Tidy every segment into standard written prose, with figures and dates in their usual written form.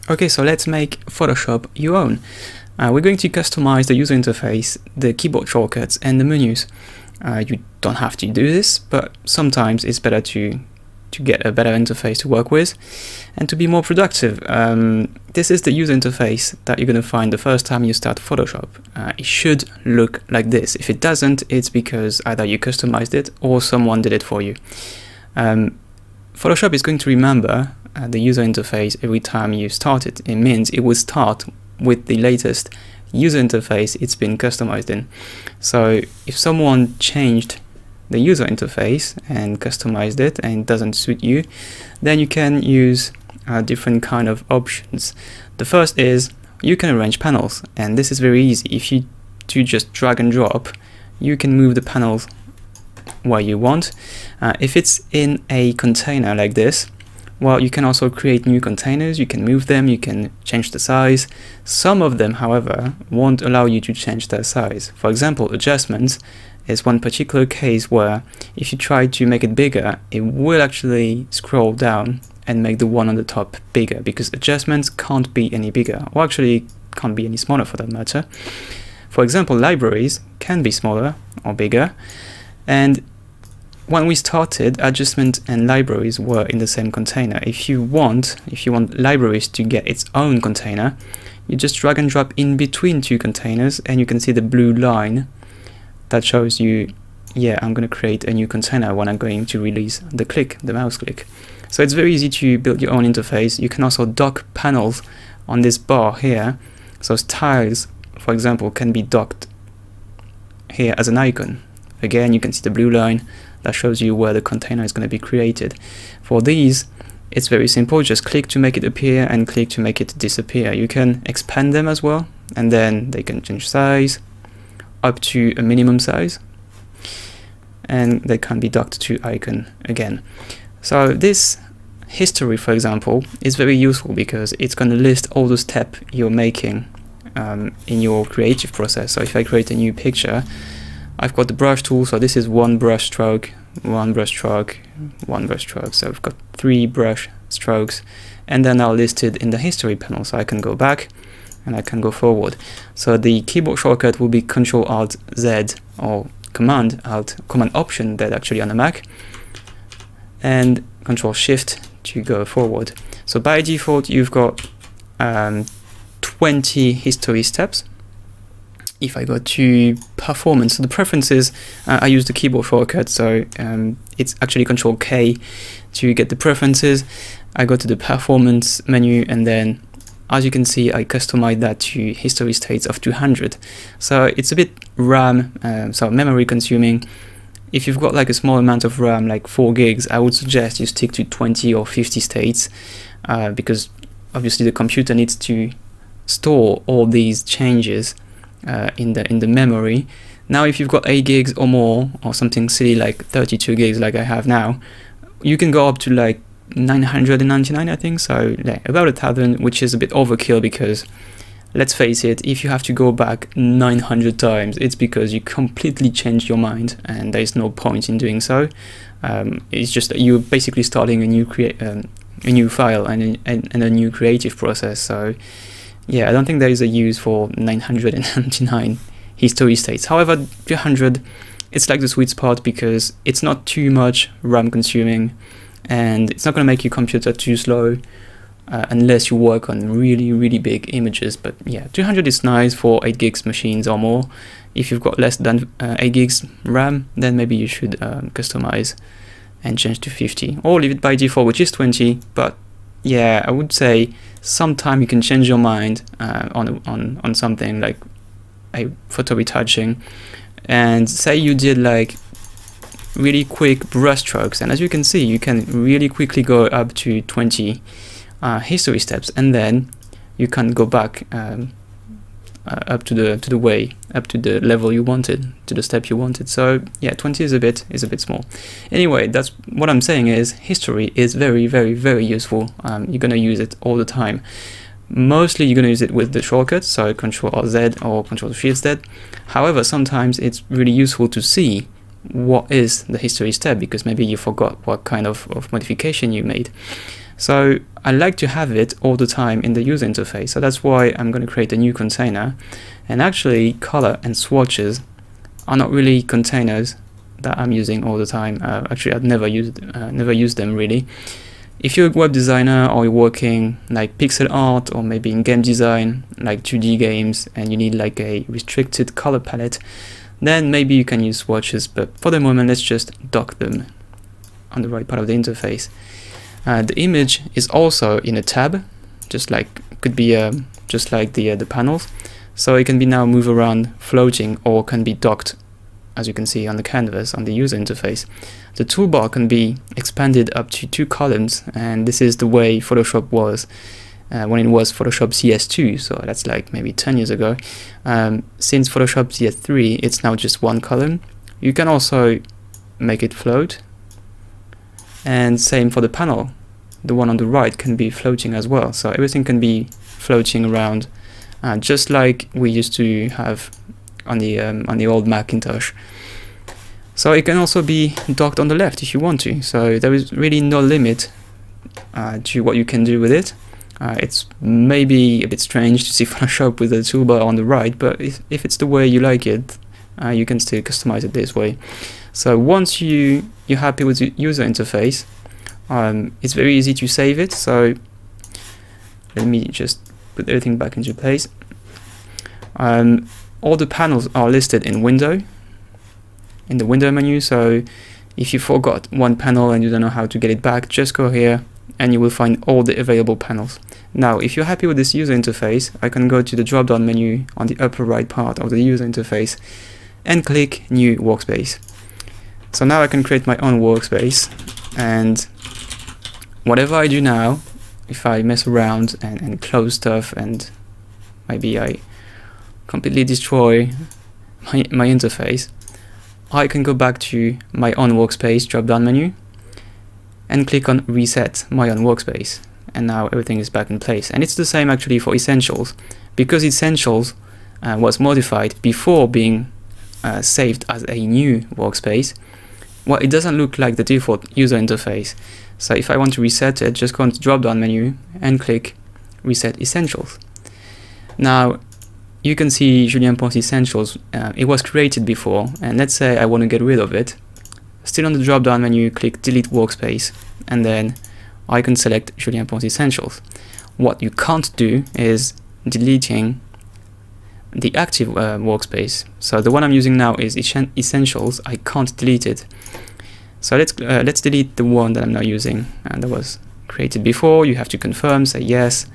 Okay, so let's make Photoshop your own. We're going to customize the user interface, the keyboard shortcuts, and the menus. You don't have to do this, but sometimes it's better to get a better interface to work with and to be more productive. This is the user interface that you're going to find the first time you start Photoshop. It should look like this. If it doesn't, it's because either you customized it or someone did it for you. Photoshop is going to remember the user interface every time you start it. It means it will start with the latest user interface it's been customized in. So if someone changed the user interface and customized it and it doesn't suit you, then you can use different kind of options. The first is you can arrange panels, and this is very easy. If you do just drag and drop, you can move the panels where you want. If it's in a container like this, well, you can also create new containers, you can move them, you can change the size. Some of them, however, won't allow you to change their size. For example, adjustments is one particular case where if you try to make it bigger, it will actually scroll down and make the one on the top bigger, because adjustments can't be any bigger, or actually can't be any smaller for that matter. For example, libraries can be smaller or bigger, and when we started, adjustment and libraries were in the same container. If you want libraries to get its own container, you just drag and drop in between two containers, and you can see the blue line that shows you, yeah, I'm going to create a new container when I'm going to release the mouse click. So it's very easy to build your own interface. You can also dock panels on this bar here. So styles, for example, can be docked here as an icon. Again, you can see the blue line that shows you where the container is going to be created. For these, it's very simple. Just click to make it appear and click to make it disappear. You can expand them as well, and then they can change size up to a minimum size, and they can be docked to icon again. So this history, for example, is very useful because it's going to list all the steps you're making in your creative process. So if I create a new picture, I've got the brush tool, so this is one brush stroke, one brush stroke, one brush stroke. So I've got 3 brush strokes, and then I'll list it in the history panel. So I can go back and I can go forward. So the keyboard shortcut will be Ctrl-Alt-Z or Command-Option-Z actually on the Mac, and Ctrl-Shift to go forward. So by default, you've got 20 history steps. If I go to performance, so the preferences, I use the keyboard shortcut, so it's actually Ctrl-K to get the preferences. I go to the performance menu, and then as you can see, I customize that to history states of 200. So it's a bit RAM, so memory consuming. If you've got like a small amount of RAM, like 4 gigs, I would suggest you stick to 20 or 50 states, because obviously the computer needs to store all these changes in the memory. Now if you've got 8 gigs or more, or something silly like 32 gigs like I have now, you can go up to like 999, I think, so yeah, about 1,000, which is a bit overkill, because let's face it, if you have to go back 900 times, it's because you completely changed your mind, and there is no point in doing so. It's just that you're basically starting a new file and a new creative process. So yeah, I don't think there is a use for 999 history states. However, 200, it's like the sweet spot, because it's not too much RAM consuming, and it's not going to make your computer too slow unless you work on really big images. But yeah, 200 is nice for 8 gigs machines or more. If you've got less than 8 gigs RAM, then maybe you should customize and change to 50, or leave it by default, which is 20. But yeah, I would say sometime you can change your mind on something like a photo retouching, and say you did like really quick brush strokes, and as you can see, you can really quickly go up to 20 history steps, and then you can go back up to the level you wanted, to the step you wanted. So yeah, 20 is a bit small. Anyway, that's what I'm saying is history is very useful. You're gonna use it all the time. Mostly you're gonna use it with the shortcuts, so Ctrl-Z or Ctrl-Shift-Z. However, sometimes it's really useful to see what is the history step, because maybe you forgot what kind of modification you made. So I like to have it all the time in the user interface. So that's why I'm going to create a new container. And actually, color and swatches are not really containers that I'm using all the time. Actually, I've never used them really. If you're a web designer or you're working like pixel art or maybe in game design, like 2D games, and you need like a restricted color palette, then maybe you can use swatches. But for the moment, let's just dock them on the right part of the interface. The image is also in a tab, just like could be just like the panels. So it can be now move around floating or can be docked, as you can see on the canvas on the user interface. The toolbar can be expanded up to 2 columns, and this is the way Photoshop was when it was Photoshop CS2, so that's like maybe 10 years ago. Since Photoshop CS3, it's now just 1 column. You can also make it float, and same for the panel. The one on the right can be floating as well, so everything can be floating around, just like we used to have on the old Macintosh. So it can also be docked on the left if you want to. So there is really no limit to what you can do with it. It's maybe a bit strange to see Photoshop with the toolbar on the right, but if it's the way you like it, you can still customize it this way. So once you're happy with the user interface, it's very easy to save it. So let me just put everything back into place. All the panels are listed in window, in the window menu. So if you forgot one panel and you don't know how to get it back, just go here and you will find all the available panels. Now, if you're happy with this user interface, I can go to the drop-down menu on the upper right part of the user interface and click New Workspace. So now I can create my own workspace, and whatever I do now, if I mess around and close stuff and maybe I completely destroy my interface, I can go back to my own workspace drop-down menu and click on Reset My Own Workspace, and now everything is back in place. And it's the same actually for Essentials, because Essentials was modified before being saved as a new workspace. Well, it doesn't look like the default user interface. So if I want to reset it, just go into the drop-down menu and click Reset Essentials. Now you can see Julien Ponce Essentials. It was created before, and let's say I want to get rid of it. Still on the drop-down menu, click Delete Workspace, and then I can select Julien Ponce Essentials. What you can't do is deleting the active workspace. So the one I'm using now is Essentials. I can't delete it. So let's delete the one that I'm now using and that was created before. You have to confirm, say yes,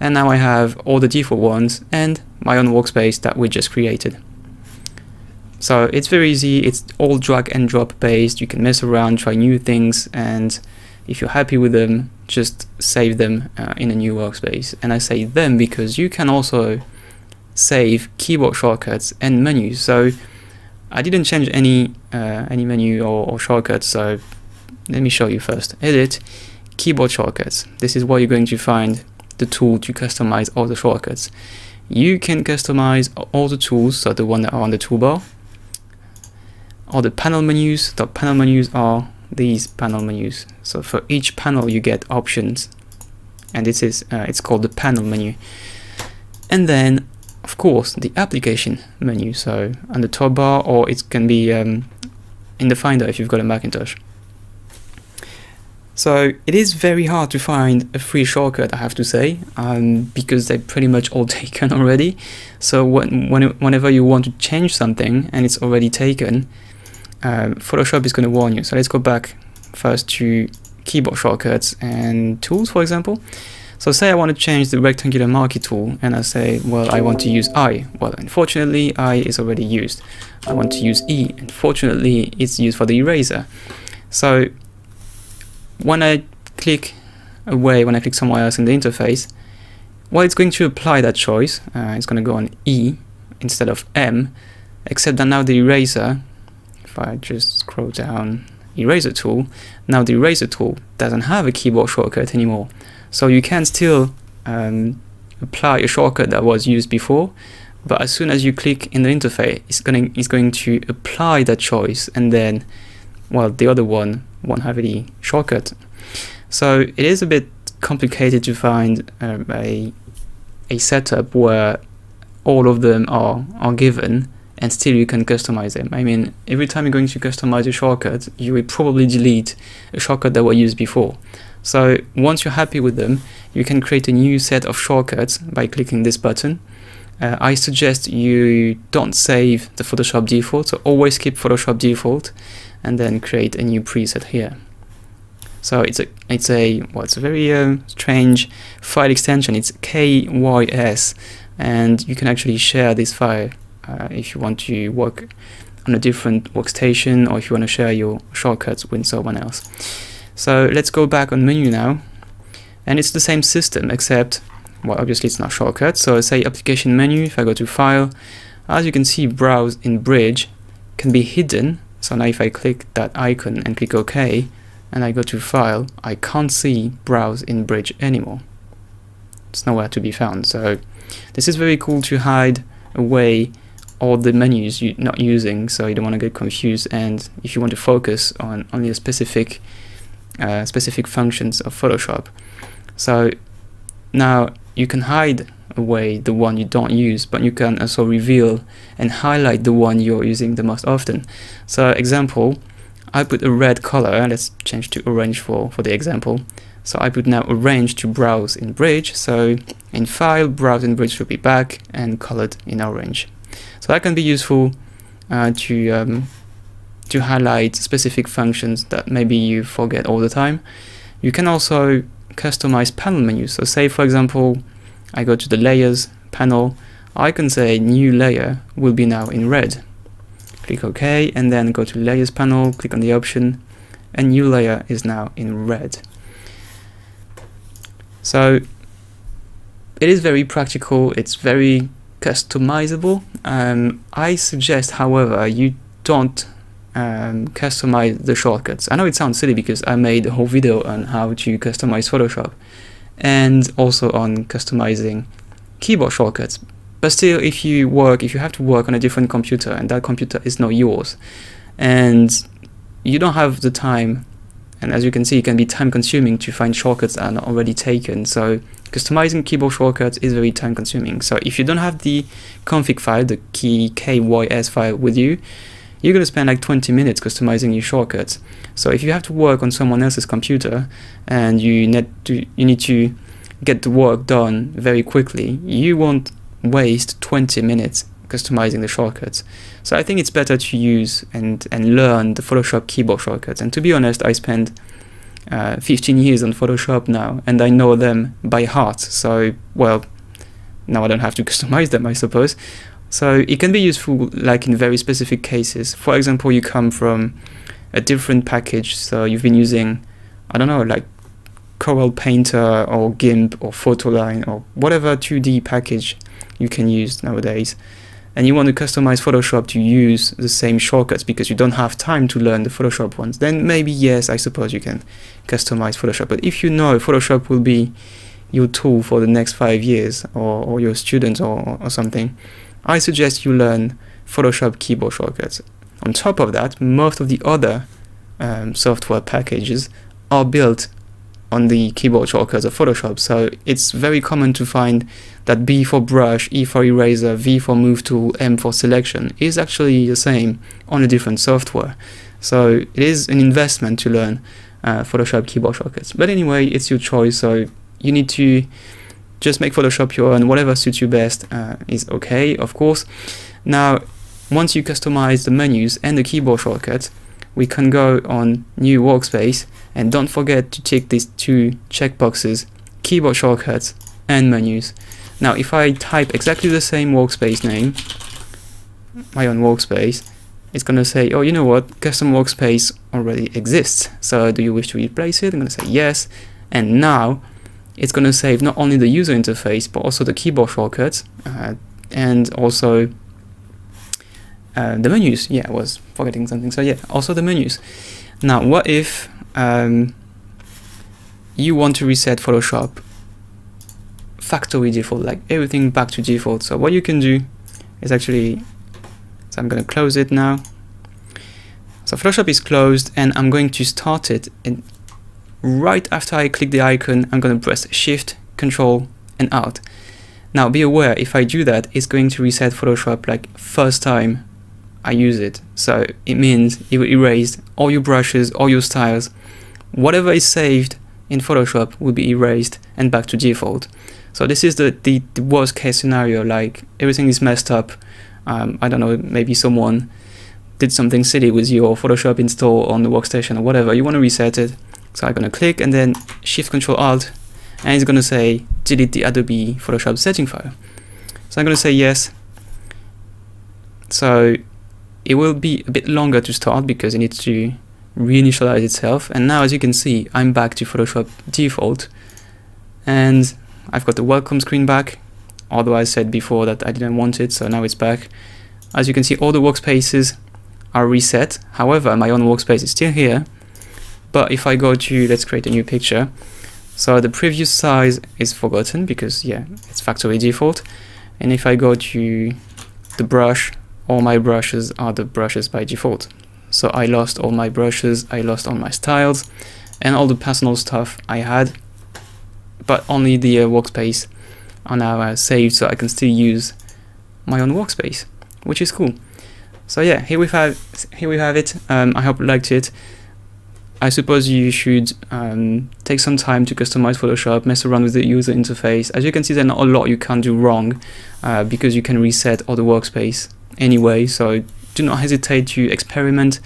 and now I have all the default ones and my own workspace that we just created. So it's very easy. It's all drag and drop based. You can mess around, try new things, and if you're happy with them, just save them in a new workspace. And I say them because you can also save keyboard shortcuts and menus. So I didn't change any menu or shortcuts, so let me show you first. Edit, keyboard shortcuts. This is where you're going to find the tool to customize all the shortcuts. You can customize all the tools, so the ones that are on the toolbar. All the panel menus. The panel menus are these panel menus. So for each panel you get options, and this is it's called the panel menu. And then of course the application menu, so on the top bar, or it can be in the Finder if you've got a Macintosh. So it is very hard to find a free shortcut, I have to say, because they're pretty much all taken already. So whenever you want to change something and it's already taken, Photoshop is going to warn you. So let's go back first to keyboard shortcuts and tools, for example. So say I want to change the rectangular marquee tool, and I say, well, I want to use I. Well, unfortunately, I is already used. I want to use E. Unfortunately, it's used for the eraser. So when I click away, when I click somewhere else in the interface, well, it's going to apply that choice. It's going to go on E instead of M, except that now the eraser, if I just scroll down, eraser tool, now the eraser tool doesn't have a keyboard shortcut anymore. So you can still apply a shortcut that was used before, but as soon as you click in the interface, it's going to apply that choice, and then, well, the other one won't have any shortcut. So it is a bit complicated to find a setup where all of them are given and still you can customize them. I mean, every time you're going to customize a shortcut, you will probably delete a shortcut that was used before. So once you're happy with them, you can create a new set of shortcuts by clicking this button. I suggest you don't save the Photoshop default, so always keep Photoshop default and then create a new preset here. So it's a very strange file extension. It's KYS, and you can actually share this file if you want to work on a different workstation, or if you want to share your shortcuts with someone else. So let's go back on menu now, and it's the same system except, well, obviously it's not shortcut. So say application menu, if I go to file, as you can see, browse in bridge can be hidden. So now if I click that icon and click OK, and I go to file, I can't see browse in bridge anymore. It's nowhere to be found. So this is very cool to hide away all the menus you're not using, so you don't want to get confused, and if you want to focus on only a specific functions of Photoshop. So now you can hide away the one you don't use, but you can also reveal and highlight the one you're using the most often. So example, I put a red color, let's change to orange for the example. So I put now orange to browse in bridge, so in file, browse in bridge should be back and colored in orange. So that can be useful to highlight specific functions that maybe you forget all the time. You can also customize panel menus. So say for example, I go to the layers panel, I can say new layer will be now in red. Click OK, and then go to layers panel, click on the option, and new layer is now in red. So it is very practical, it's very customizable. I suggest, however, you don't customize the shortcuts. I know it sounds silly because I made a whole video on how to customize Photoshop and also on customizing keyboard shortcuts. But still, if you have to work on a different computer and that computer is not yours and you don't have the time, and as you can see, it can be time consuming to find shortcuts that are not already taken. So customizing keyboard shortcuts is very time consuming. So if you don't have the config file, the KYS file with you, you're going to spend like 20 minutes customizing your shortcuts. So if you have to work on someone else's computer and you need to get the work done very quickly, you won't waste 20 minutes customizing the shortcuts. So I think it's better to use and learn the Photoshop keyboard shortcuts. And to be honest, I spent 15 years on Photoshop now, and I know them by heart. So, well, now I don't have to customize them, I suppose. So it can be useful like in very specific cases. For example, you come from a different package, so you've been using, I don't know, like Corel Painter or GIMP or Photoline or whatever 2D package you can use nowadays, and you want to customize Photoshop to use the same shortcuts because you don't have time to learn the Photoshop ones, then maybe yes, I suppose you can customize Photoshop. But if you know Photoshop will be your tool for the next 5 years, or your students or something, I suggest you learn Photoshop keyboard shortcuts. On top of that, most of the other software packages are built on the keyboard shortcuts of Photoshop, so it's very common to find that B for brush, E for eraser, V for move tool, M for selection is actually the same on a different software. So it is an investment to learn Photoshop keyboard shortcuts. But anyway, it's your choice, so you need to just make Photoshop your own. Whatever suits you best is okay, of course. Now, once you customize the menus and the keyboard shortcuts, we can go on new workspace, and don't forget to tick these two checkboxes, keyboard shortcuts and menus. Now if I type exactly the same workspace name, my own workspace, it's going to say, oh, you know what, custom workspace already exists, so do you wish to replace it? I'm going to say yes, and now it's going to save not only the user interface but also the keyboard shortcuts and also the menus. Yeah, I was forgetting something. So yeah, also the menus. Now, what if you want to reset Photoshop factory default, like everything back to default? So what you can do is actually, so I'm going to close it now. So Photoshop is closed, and I'm going to start it right after I click the icon, I'm going to press Shift, Control, and Alt. Now be aware, if I do that, it's going to reset Photoshop like first time I use it. So it means it will erase all your brushes, all your styles, whatever is saved in Photoshop will be erased and back to default. So this is the worst case scenario, like everything is messed up. I don't know, maybe someone did something silly with your Photoshop install on the workstation or whatever. You want to reset it. So I'm going to click and then Shift Control Alt, and it's going to say delete the Adobe Photoshop setting file. So I'm going to say yes. So it will be a bit longer to start because it needs to reinitialize itself. And now, as you can see, I'm back to Photoshop default, and I've got the welcome screen back, although I said before that I didn't want it, so now it's back. As you can see, all the workspaces are reset. However, my own workspace is still here. But if I go to, let's create a new picture. So the previous size is forgotten because, yeah, it's factory default. And if I go to the brush, all my brushes are the brushes by default. So I lost all my brushes, I lost all my styles, and all the personal stuff I had. But only the workspace are now saved, so I can still use my own workspace, which is cool. So yeah, here we have it. I hope you liked it. I suppose you should take some time to customize Photoshop, mess around with the user interface. As you can see, there's not a lot you can do wrong because you can reset all the workspace anyway. So do not hesitate to experiment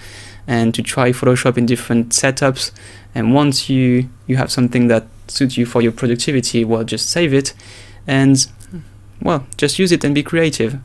and to try Photoshop in different setups. And once you have something that suits you for your productivity, well, just save it and, well, just use it and be creative.